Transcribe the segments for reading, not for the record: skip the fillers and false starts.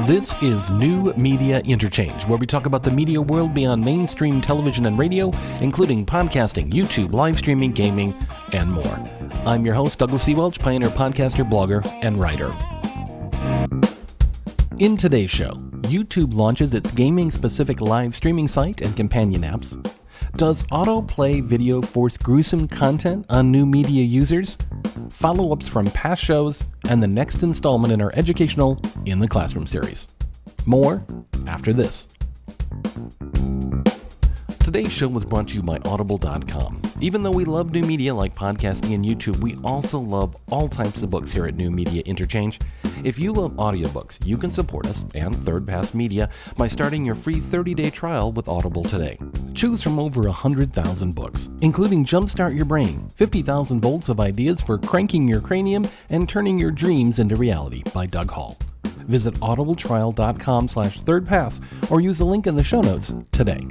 This is New Media Interchange, where we talk about the media world beyond mainstream television and radio, including podcasting, YouTube, live streaming, gaming, and more. I'm your host, Douglas C. Welch, pioneer podcaster, blogger, and writer. In today's show, YouTube launches its gaming-specific live streaming site and companion apps. Does Autoplay video force gruesome content on new media users? Follow-ups from past shows, and the next installment in our educational In the Classroom series. More after this. Today's show was brought to you by Audible.com. Even though we love new media like podcasting and YouTube, we also love all types of books here at New Media Interchange. If you love audiobooks, you can support us and Third Pass Media by starting your free 30-day trial with Audible today. Choose from over 100,000 books, including Jumpstart Your Brain, 50,000 Volts of Ideas for Cranking Your Cranium and Turning Your Dreams into Reality by Doug Hall. Visit audibletrial.com/thirdpass or use the link in the show notes today.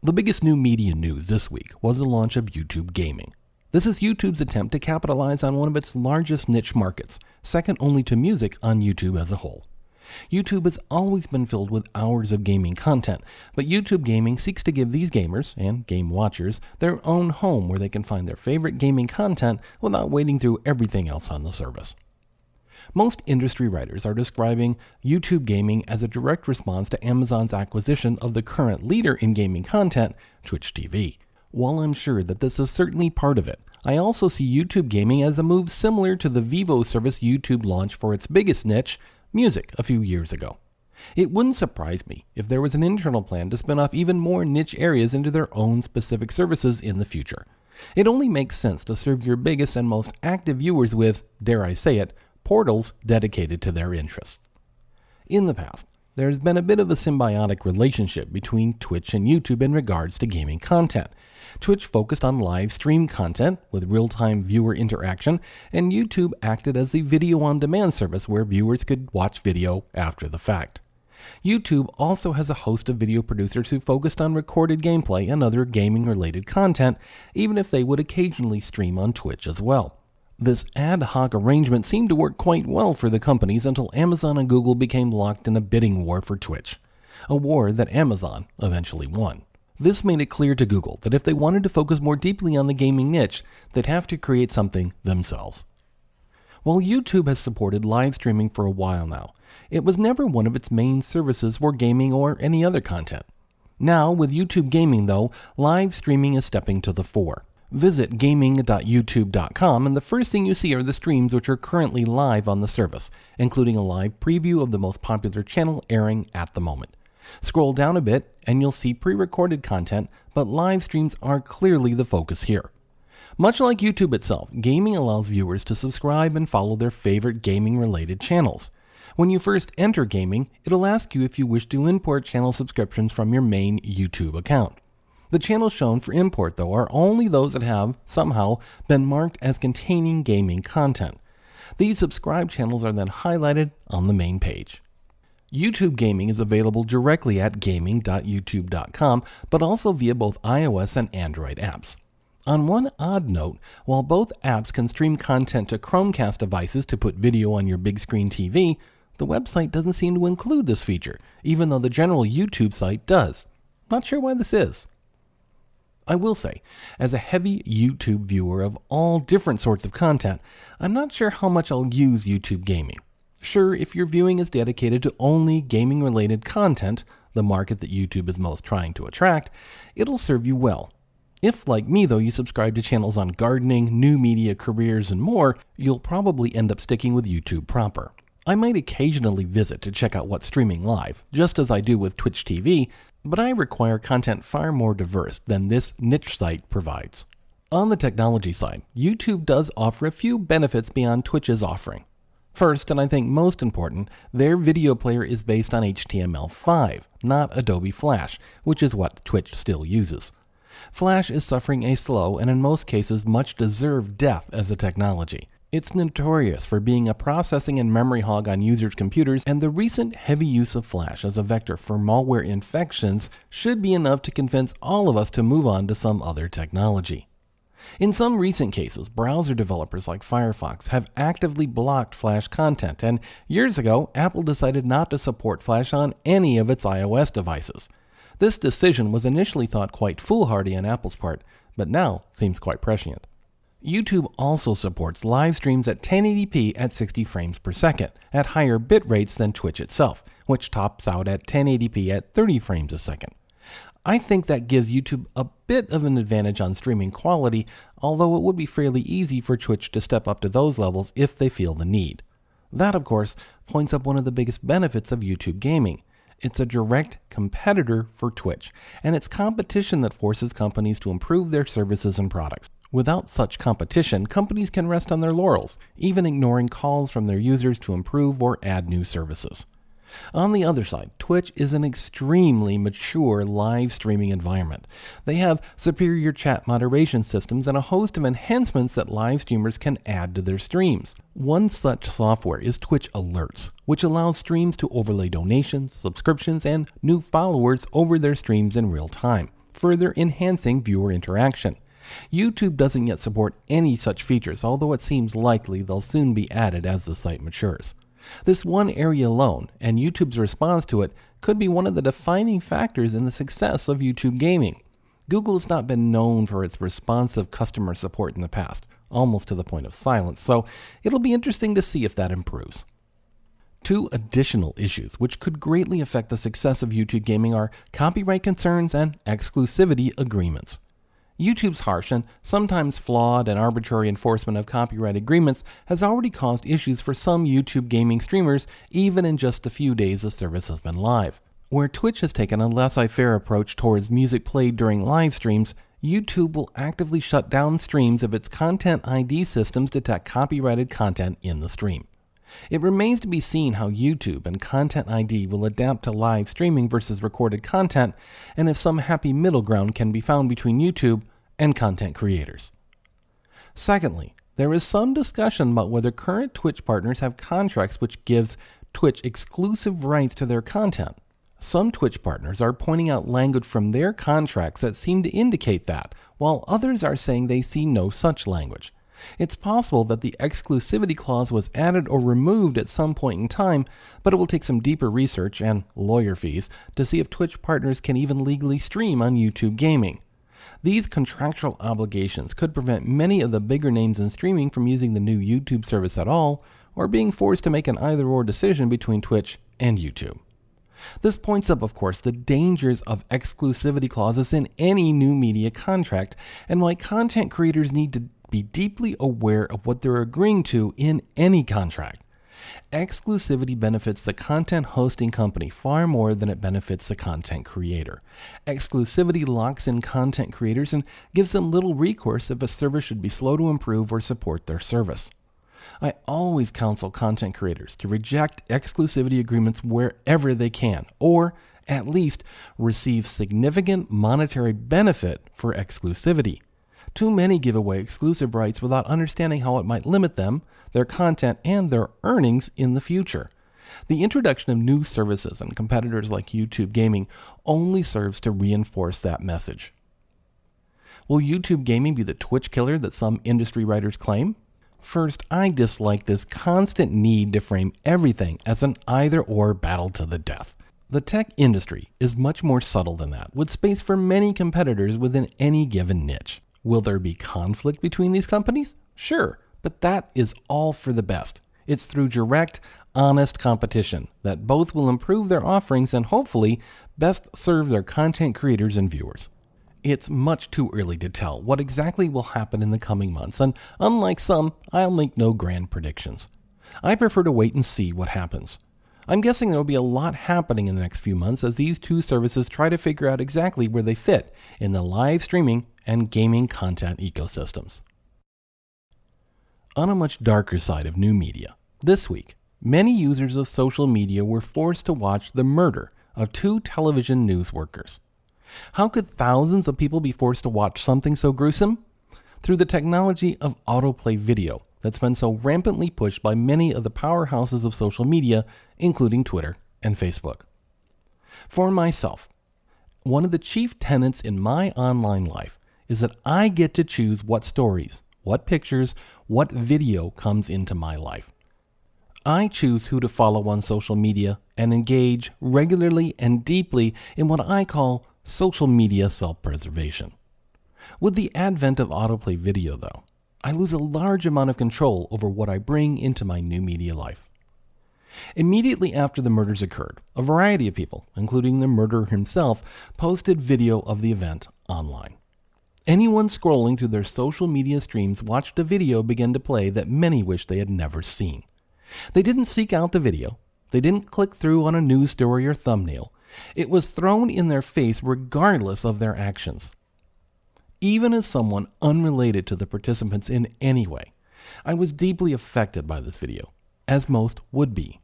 The biggest new media news this week was the launch of YouTube Gaming. This is YouTube's attempt to capitalize on one of its largest niche markets, second only to music on YouTube as a whole. YouTube has always been filled with hours of gaming content, but YouTube Gaming seeks to give these gamers and game watchers their own home where they can find their favorite gaming content without wading through everything else on the service. Most industry writers are describing YouTube Gaming as a direct response to Amazon's acquisition of the current leader in gaming content, Twitch TV. While I'm sure that this is certainly part of it, I also see YouTube Gaming as a move similar to the Vivo service YouTube launched for its biggest niche, music, a few years ago. It wouldn't surprise me if there was an internal plan to spin off even more niche areas into their own specific services in the future. It only makes sense to serve your biggest and most active viewers with, dare I say it, portals dedicated to their interests. In the past, there has been a bit of a symbiotic relationship between Twitch and YouTube in regards to gaming content. Twitch focused on live stream content with real-time viewer interaction, and YouTube acted as a video-on-demand service where viewers could watch video after the fact. YouTube also has a host of video producers who focused on recorded gameplay and other gaming-related content, even if they would occasionally stream on Twitch as well. This ad hoc arrangement seemed to work quite well for the companies until Amazon and Google became locked in a bidding war for Twitch, a war that Amazon eventually won. This made it clear to Google that if they wanted to focus more deeply on the gaming niche, they'd have to create something themselves. While YouTube has supported live streaming for a while now, it was never one of its main services for gaming or any other content. Now, with YouTube Gaming though, live streaming is stepping to the fore. Visit gaming.youtube.com and the first thing you see are the streams which are currently live on the service, including a live preview of the most popular channel airing at the moment. Scroll down a bit and you'll see pre-recorded content, but live streams are clearly the focus here. Much like YouTube itself, gaming allows viewers to subscribe and follow their favorite gaming-related channels. When you first enter gaming, it'll ask you if you wish to import channel subscriptions from your main YouTube account. The channels shown for import, though, are only those that have, somehow, been marked as containing gaming content. These subscribed channels are then highlighted on the main page. YouTube Gaming is available directly at gaming.youtube.com, but also via both iOS and Android apps. On one odd note, while both apps can stream content to Chromecast devices to put video on your big screen TV, the website doesn't seem to include this feature, even though the general YouTube site does. Not sure why this is. I will say, as a heavy YouTube viewer of all different sorts of content, I'm not sure how much I'll use YouTube Gaming. Sure, if your viewing is dedicated to only gaming-related content, the market that YouTube is most trying to attract, it'll serve you well. If, like me though, you subscribe to channels on gardening, new media, careers, and more, you'll probably end up sticking with YouTube proper. I might occasionally visit to check out what's streaming live, just as I do with Twitch TV, but I require content far more diverse than this niche site provides. On the technology side, YouTube does offer a few benefits beyond Twitch's offering. First, and I think most important, their video player is based on HTML5, not Adobe Flash, which is what Twitch still uses. Flash is suffering a slow and in most cases much deserved death as a technology. It's notorious for being a processing and memory hog on users' computers, and the recent heavy use of Flash as a vector for malware infections should be enough to convince all of us to move on to some other technology. In some recent cases, browser developers like Firefox have actively blocked Flash content, and years ago, Apple decided not to support Flash on any of its iOS devices. This decision was initially thought quite foolhardy on Apple's part, but now seems quite prescient. YouTube also supports live streams at 1080p at 60 frames per second, at higher bit rates than Twitch itself, which tops out at 1080p at 30 frames a second. I think that gives YouTube a bit of an advantage on streaming quality, although it would be fairly easy for Twitch to step up to those levels if they feel the need. That, of course, points up one of the biggest benefits of YouTube gaming. It's a direct competitor for Twitch, and it's competition that forces companies to improve their services and products. Without such competition, companies can rest on their laurels, even ignoring calls from their users to improve or add new services. On the other side, Twitch is an extremely mature live streaming environment. They have superior chat moderation systems and a host of enhancements that live streamers can add to their streams. One such software is Twitch Alerts, which allows streams to overlay donations, subscriptions, and new followers over their streams in real time, further enhancing viewer interaction. YouTube doesn't yet support any such features, although it seems likely they'll soon be added as the site matures. This one area alone, and YouTube's response to it, could be one of the defining factors in the success of YouTube gaming. Google has not been known for its responsive customer support in the past, almost to the point of silence, so it'll be interesting to see if that improves. Two additional issues which could greatly affect the success of YouTube gaming are copyright concerns and exclusivity agreements. YouTube's harsh and sometimes flawed and arbitrary enforcement of copyright agreements has already caused issues for some YouTube gaming streamers, even in just the few days the service has been live. Where Twitch has taken a laissez-faire approach towards music played during live streams, YouTube will actively shut down streams if its Content ID systems detect copyrighted content in the stream. It remains to be seen how YouTube and Content ID will adapt to live streaming versus recorded content, and if some happy middle ground can be found between YouTube and content creators. Secondly, there is some discussion about whether current Twitch partners have contracts which gives Twitch exclusive rights to their content. Some Twitch partners are pointing out language from their contracts that seem to indicate that, while others are saying they see no such language. It's possible that the exclusivity clause was added or removed at some point in time, but it will take some deeper research and lawyer fees to see if Twitch partners can even legally stream on YouTube gaming. These contractual obligations could prevent many of the bigger names in streaming from using the new YouTube service at all, or being forced to make an either-or decision between Twitch and YouTube. This points up, of course, the dangers of exclusivity clauses in any new media contract, and why content creators need to be deeply aware of what they're agreeing to in any contract. Exclusivity benefits the content hosting company far more than it benefits the content creator. Exclusivity locks in content creators and gives them little recourse if a service should be slow to improve or support their service. I always counsel content creators to reject exclusivity agreements wherever they can, or at least receive significant monetary benefit for exclusivity. Too many give away exclusive rights without understanding how it might limit them, their content, and their earnings in the future. The introduction of new services and competitors like YouTube Gaming only serves to reinforce that message. Will YouTube Gaming be the Twitch killer that some industry writers claim? First, I dislike this constant need to frame everything as an either-or battle to the death. The tech industry is much more subtle than that, with space for many competitors within any given niche. Will there be conflict between these companies? Sure, but that is all for the best. It's through direct, honest competition that both will improve their offerings and hopefully best serve their content creators and viewers. It's much too early to tell what exactly will happen in the coming months, and unlike some, I'll make no grand predictions. I prefer to wait and see what happens. I'm guessing there will be a lot happening in the next few months as these two services try to figure out exactly where they fit in the live streaming and gaming content ecosystems. On a much darker side of new media, this week, many users of social media were forced to watch the murder of two television news workers. How could thousands of people be forced to watch something so gruesome? Through the technology of Autoplay video, that's been so rampantly pushed by many of the powerhouses of social media, including Twitter and Facebook. For myself, one of the chief tenets in my online life is that I get to choose what stories, what pictures, what video comes into my life. I choose who to follow on social media and engage regularly and deeply in what I call social media self-preservation. With the advent of autoplay video, though, I lose a large amount of control over what I bring into my new media life. Immediately after the murders occurred, a variety of people, including the murderer himself, posted video of the event online. Anyone scrolling through their social media streams watched a video begin to play that many wish they had never seen. They didn't seek out the video. They didn't click through on a news story or thumbnail. It was thrown in their face regardless of their actions. Even as someone unrelated to the participants in any way, I was deeply affected by this video, as most would be.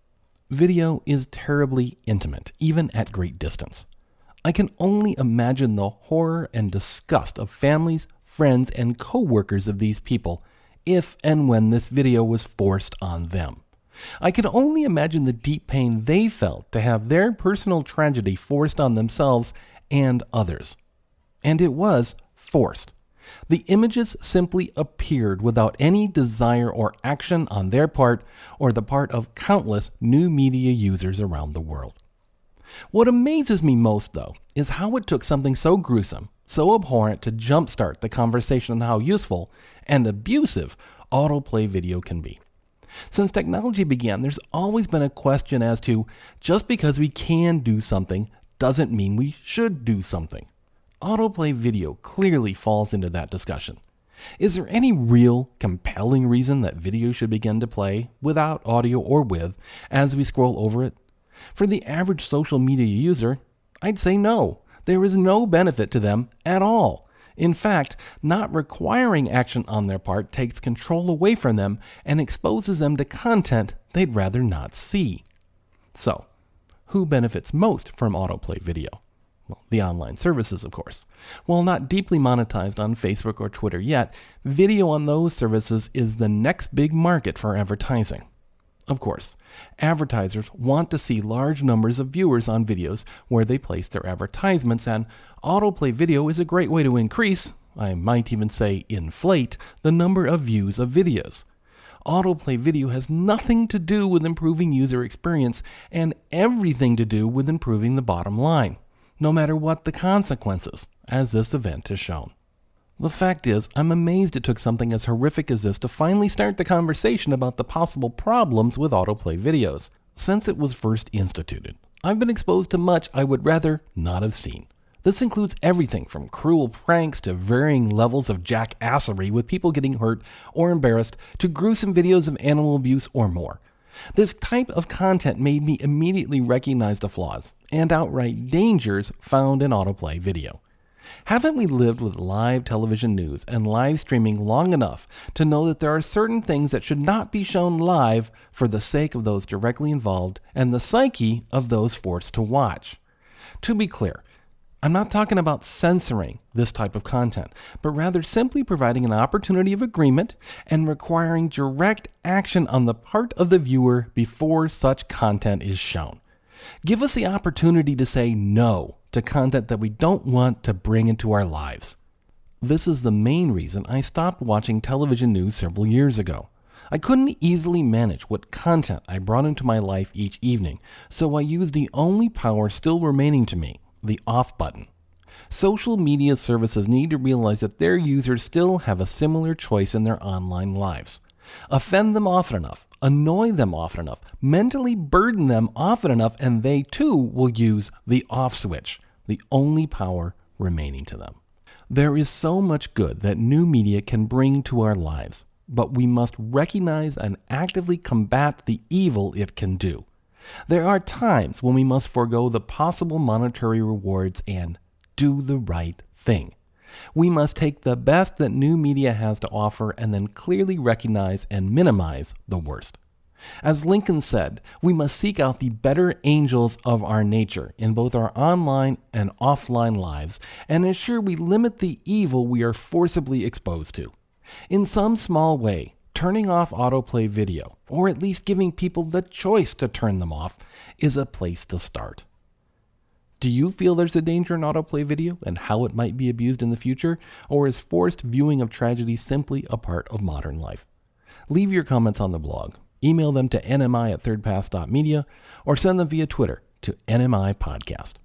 Video is terribly intimate, even at great distance. I can only imagine the horror and disgust of families, friends, and co-workers of these people if and when this video was forced on them. I can only imagine the deep pain they felt to have their personal tragedy forced on themselves and others. And it was forced. The images simply appeared without any desire or action on their part or the part of countless new media users around the world. What amazes me most, though, is how it took something so gruesome, so abhorrent to jumpstart the conversation on how useful and abusive autoplay video can be. Since technology began, there's always been a question as to just because we can do something doesn't mean we should do something. Autoplay video clearly falls into that discussion. Is there any real, compelling reason that video should begin to play, without audio or with, as we scroll over it? For the average social media user, I'd say no. There is no benefit to them at all. In fact, not requiring action on their part takes control away from them and exposes them to content they'd rather not see. So, who benefits most from autoplay video? Well, the online services, of course. While not deeply monetized on Facebook or Twitter yet, video on those services is the next big market for advertising. Of course, advertisers want to see large numbers of viewers on videos where they place their advertisements, and autoplay video is a great way to increase, I might even say inflate, the number of views of videos. Autoplay video has nothing to do with improving user experience and everything to do with improving the bottom line, no matter what the consequences, as this event has shown. The fact is, I'm amazed it took something as horrific as this to finally start the conversation about the possible problems with autoplay videos. Since it was first instituted, I've been exposed to much I would rather not have seen. This includes everything from cruel pranks to varying levels of jackassery with people getting hurt or embarrassed to gruesome videos of animal abuse or more. This type of content made me immediately recognize the flaws and outright dangers found in autoplay video. Haven't we lived with live television news and live streaming long enough to know that there are certain things that should not be shown live for the sake of those directly involved and the psyche of those forced to watch? To be clear, I'm not talking about censoring this type of content, but rather simply providing an opportunity of agreement and requiring direct action on the part of the viewer before such content is shown. Give us the opportunity to say no to content that we don't want to bring into our lives. This is the main reason I stopped watching television news several years ago. I couldn't easily manage what content I brought into my life each evening, so I used the only power still remaining to me, the off button. Social media services need to realize that their users still have a similar choice in their online lives. Offend them often enough, annoy them often enough, mentally burden them often enough, and they too will use the off switch, the only power remaining to them. There is so much good that new media can bring to our lives, but we must recognize and actively combat the evil it can do. There are times when we must forego the possible monetary rewards and do the right thing. We must take the best that new media has to offer and then clearly recognize and minimize the worst. As Lincoln said, we must seek out the better angels of our nature in both our online and offline lives and ensure we limit the evil we are forcibly exposed to. In some small way, turning off autoplay video, or at least giving people the choice to turn them off, is a place to start. Do you feel there's a danger in autoplay video and how it might be abused in the future, or is forced viewing of tragedy simply a part of modern life? Leave your comments on the blog, email them to nmi@thirdpass.media, or send them via Twitter to NMI Podcast.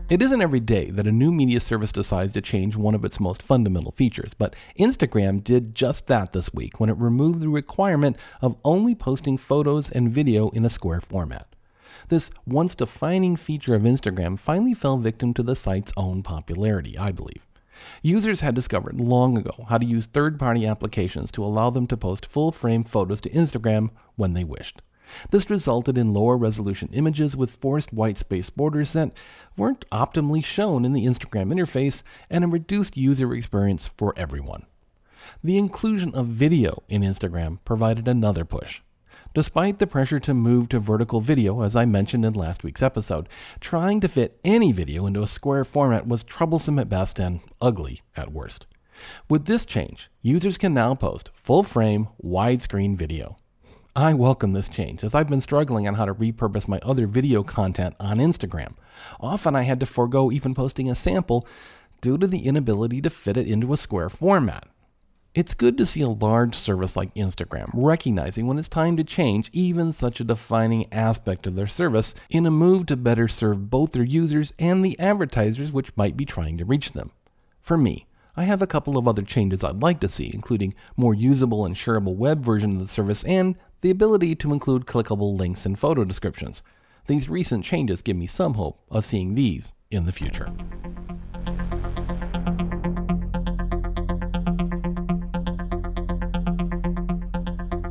It isn't every day that a new media service decides to change one of its most fundamental features, but Instagram did just that this week when it removed the requirement of only posting photos and video in a square format. This once defining feature of Instagram finally fell victim to the site's own popularity, I believe. Users had discovered long ago how to use third-party applications to allow them to post full-frame photos to Instagram when they wished. This resulted in lower resolution images with forced white space borders that weren't optimally shown in the Instagram interface and a reduced user experience for everyone. The inclusion of video in Instagram provided another push. Despite the pressure to move to vertical video, as I mentioned in last week's episode, trying to fit any video into a square format was troublesome at best and ugly at worst. With this change, users can now post full-frame, widescreen video. I welcome this change, as I've been struggling on how to repurpose my other video content on Instagram. Often I had to forego even posting a sample due to the inability to fit it into a square format. It's good to see a large service like Instagram recognizing when it's time to change even such a defining aspect of their service in a move to better serve both their users and the advertisers which might be trying to reach them. For me, I have a couple of other changes I'd like to see, including more usable and shareable web version of the service and the ability to include clickable links and photo descriptions. These recent changes give me some hope of seeing these in the future.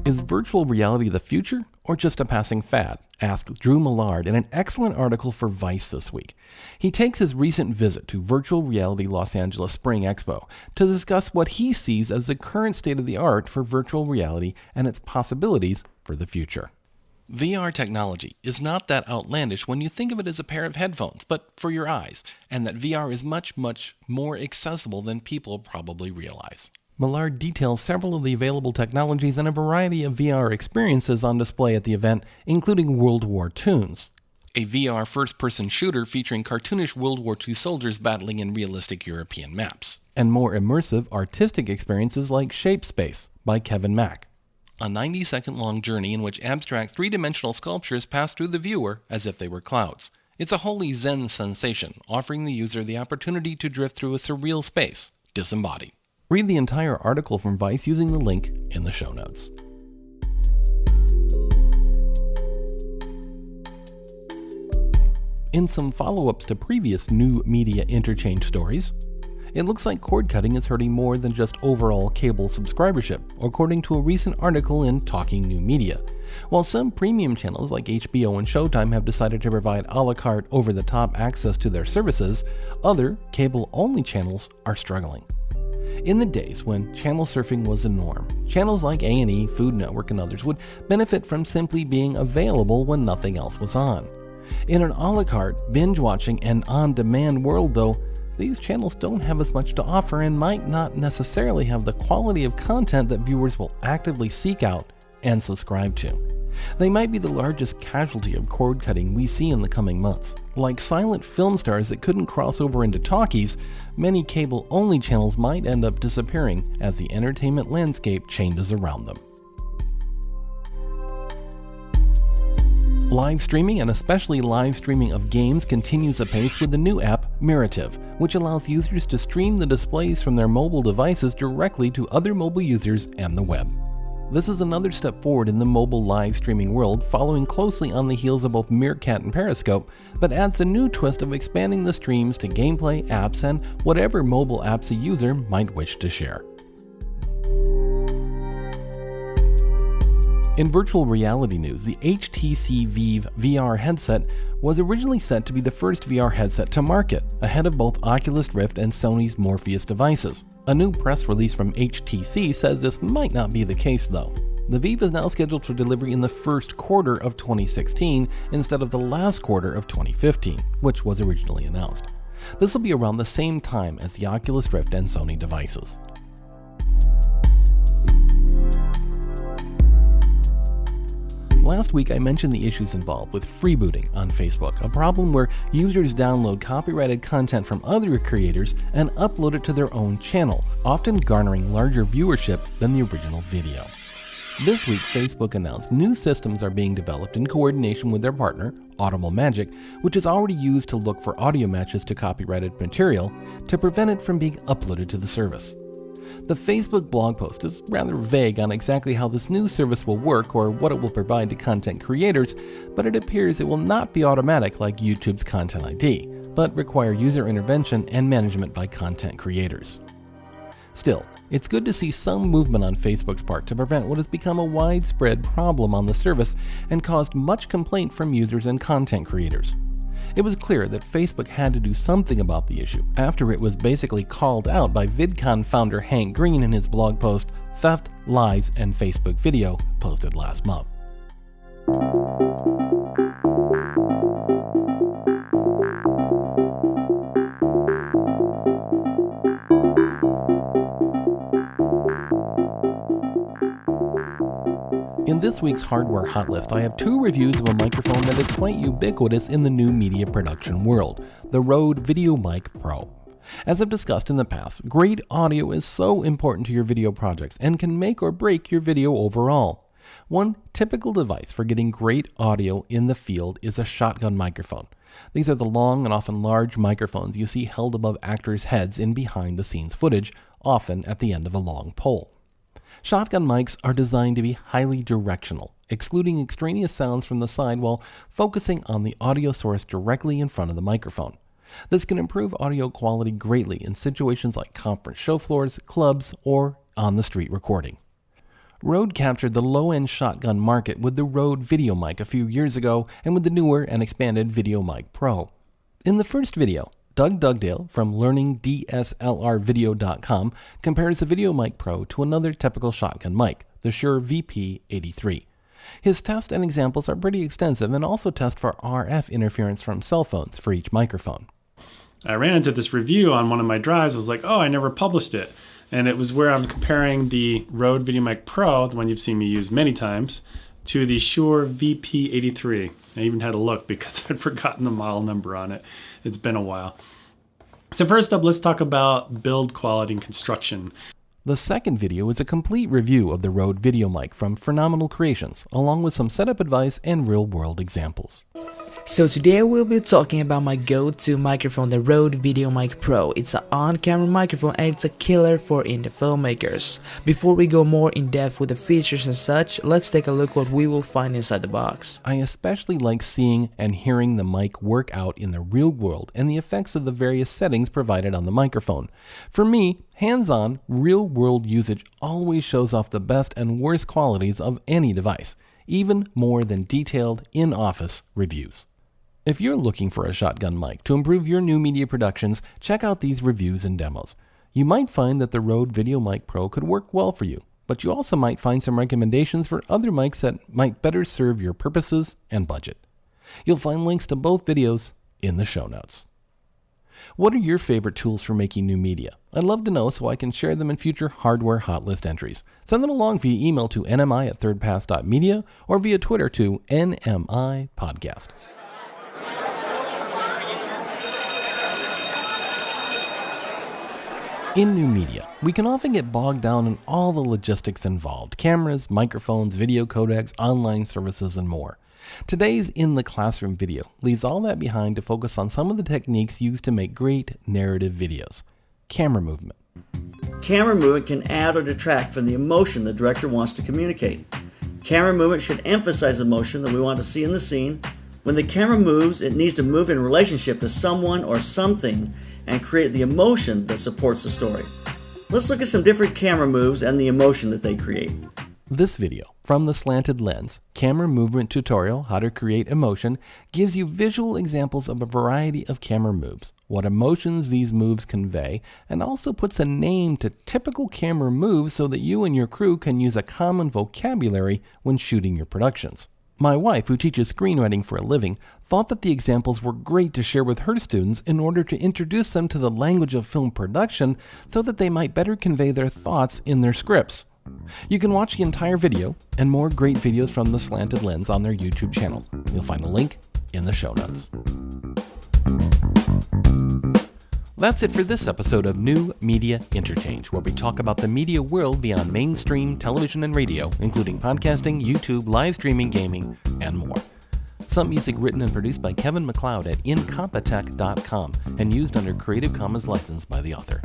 Is virtual reality the future or just a passing fad? Asked Drew Millard in an excellent article for Vice this week. He takes his recent visit to Virtual Reality Los Angeles Spring Expo to discuss what he sees as the current state of the art for virtual reality and its possibilities for the future. VR technology is not that outlandish when you think of it as a pair of headphones, but for your eyes, and that VR is much, much more accessible than people probably realize. Millard details several of the available technologies and a variety of VR experiences on display at the event, including World War Tunes, a VR first-person shooter featuring cartoonish World War II soldiers battling in realistic European maps, and more immersive artistic experiences like Shapespace by Kevin Mack, a 90-second-long journey in which abstract three-dimensional sculptures pass through the viewer as if they were clouds. It's a wholly zen sensation, offering the user the opportunity to drift through a surreal space, disembodied. Read the entire article from Vice using the link in the show notes. In some follow-ups to previous new Media Interchange stories, it looks like cord cutting is hurting more than just overall cable subscribership, according to a recent article in Talking New Media. While some premium channels like HBO and Showtime have decided to provide a la carte over-the-top access to their services, other cable-only channels are struggling. In the days when channel surfing was the norm, channels like A&E, Food Network, and others would benefit from simply being available when nothing else was on. In an a la carte, binge-watching, and on-demand world, though, these channels don't have as much to offer and might not necessarily have the quality of content that viewers will actively seek out and subscribe to. They might be the largest casualty of cord cutting we see in the coming months. Like silent film stars that couldn't cross over into talkies, many cable-only channels might end up disappearing as the entertainment landscape changes around them. Live streaming, and especially live streaming of games, continues apace with the new app Mereative, which allows users to stream the displays from their mobile devices directly to other mobile users and the web. This is another step forward in the mobile live streaming world, following closely on the heels of both Meerkat and Periscope, but adds a new twist of expanding the streams to gameplay, apps, and whatever mobile apps a user might wish to share. In virtual reality news, the HTC Vive VR headset was originally set to be the first VR headset to market, ahead of both Oculus Rift and Sony's Morpheus devices. A new press release from HTC says this might not be the case, though. The Vive is now scheduled for delivery in the first quarter of 2016 instead of the last quarter of 2015, which was originally announced. This will be around the same time as the Oculus Rift and Sony devices. Last week I mentioned the issues involved with freebooting on Facebook, a problem where users download copyrighted content from other creators and upload it to their own channel, often garnering larger viewership than the original video. This week Facebook announced new systems are being developed in coordination with their partner, Autoplay, which is already used to look for audio matches to copyrighted material to prevent it from being uploaded to the service. The Facebook blog post is rather vague on exactly how this new service will work or what it will provide to content creators, but it appears it will not be automatic like YouTube's Content ID, but require user intervention and management by content creators. Still, it's good to see some movement on Facebook's part to prevent what has become a widespread problem on the service and caused much complaint from users and content creators. It was clear that Facebook had to do something about the issue after it was basically called out by VidCon founder Hank Green in his blog post, Theft, Lies, and Facebook Video, posted last month. In this week's hardware hot list, I have two reviews of a microphone that is quite ubiquitous in the new media production world, the Rode VideoMic Pro. As I've discussed in the past, great audio is so important to your video projects and can make or break your video overall. One typical device for getting great audio in the field is a shotgun microphone. These are the long and often large microphones you see held above actors' heads in behind-the-scenes footage, often at the end of a long pole. Shotgun mics are designed to be highly directional, excluding extraneous sounds from the side while focusing on the audio source directly in front of the microphone. This can improve audio quality greatly in situations like conference show floors, clubs, or on-the-street recording. Rode captured the low-end shotgun market with the Rode VideoMic a few years ago and with the newer and expanded VideoMic Pro. In the first video, Doug Dugdale from LearningDSLRvideo.com compares the VideoMic Pro to another typical shotgun mic, the Shure VP83. His tests and examples are pretty extensive and also test for RF interference from cell phones for each microphone. I ran into this review on one of my drives. I was like, oh, I never published it. And it was where I'm comparing the Rode VideoMic Pro, the one you've seen me use many times, to the Shure VP83. I even had to look because I'd forgotten the model number on it. It's been a while. So first up, let's talk about build quality and construction. The second video is a complete review of the Rode VideoMic from Phenomenal Creations, along with some setup advice and real-world examples. So today we'll be talking about my go-to microphone, the Rode VideoMic Pro. It's an on-camera microphone and it's a killer for indie filmmakers. Before we go more in depth with the features and such, let's take a look what we will find inside the box. I especially like seeing and hearing the mic work out in the real world and the effects of the various settings provided on the microphone. For me, hands-on, real-world usage always shows off the best and worst qualities of any device, even more than detailed in-office reviews. If you're looking for a shotgun mic to improve your new media productions, check out these reviews and demos. You might find that the Rode VideoMic Pro could work well for you, but you also might find some recommendations for other mics that might better serve your purposes and budget. You'll find links to both videos in the show notes. What are your favorite tools for making new media? I'd love to know so I can share them in future hardware hot list entries. Send them along via email to nmi@thirdpass.media or via Twitter to nmipodcast. In new media, we can often get bogged down in all the logistics involved: cameras, microphones, video codecs, online services, and more. Today's In the Classroom video leaves all that behind to focus on some of the techniques used to make great narrative videos. Camera movement. Camera movement can add or detract from the emotion the director wants to communicate. Camera movement should emphasize emotion that we want to see in the scene. When the camera moves, it needs to move in relationship to someone or something and create the emotion that supports the story. Let's look at some different camera moves and the emotion that they create. This video from the Slanted Lens Camera Movement Tutorial How to Create Emotion gives you visual examples of a variety of camera moves, what emotions these moves convey, and also puts a name to typical camera moves so that you and your crew can use a common vocabulary when shooting your productions. My wife, who teaches screenwriting for a living, thought that the examples were great to share with her students in order to introduce them to the language of film production so that they might better convey their thoughts in their scripts. You can watch the entire video and more great videos from the Slanted Lens on their YouTube channel. You'll find a link in the show notes. That's it for this episode of New Media Interchange, where we talk about the media world beyond mainstream television and radio, including podcasting, YouTube, live streaming, gaming, and more. Some music written and produced by Kevin MacLeod at incompetech.com and used under Creative Commons license by the author.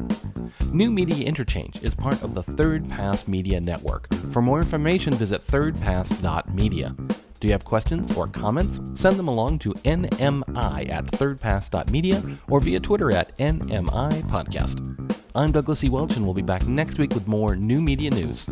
New Media Interchange is part of the Third Pass Media Network. For more information, visit thirdpass.media. Do you have questions or comments? Send them along to nmi@thirdpass.media or via Twitter at nmipodcast. I'm Douglas E. Welch, and we'll be back next week with more new media news.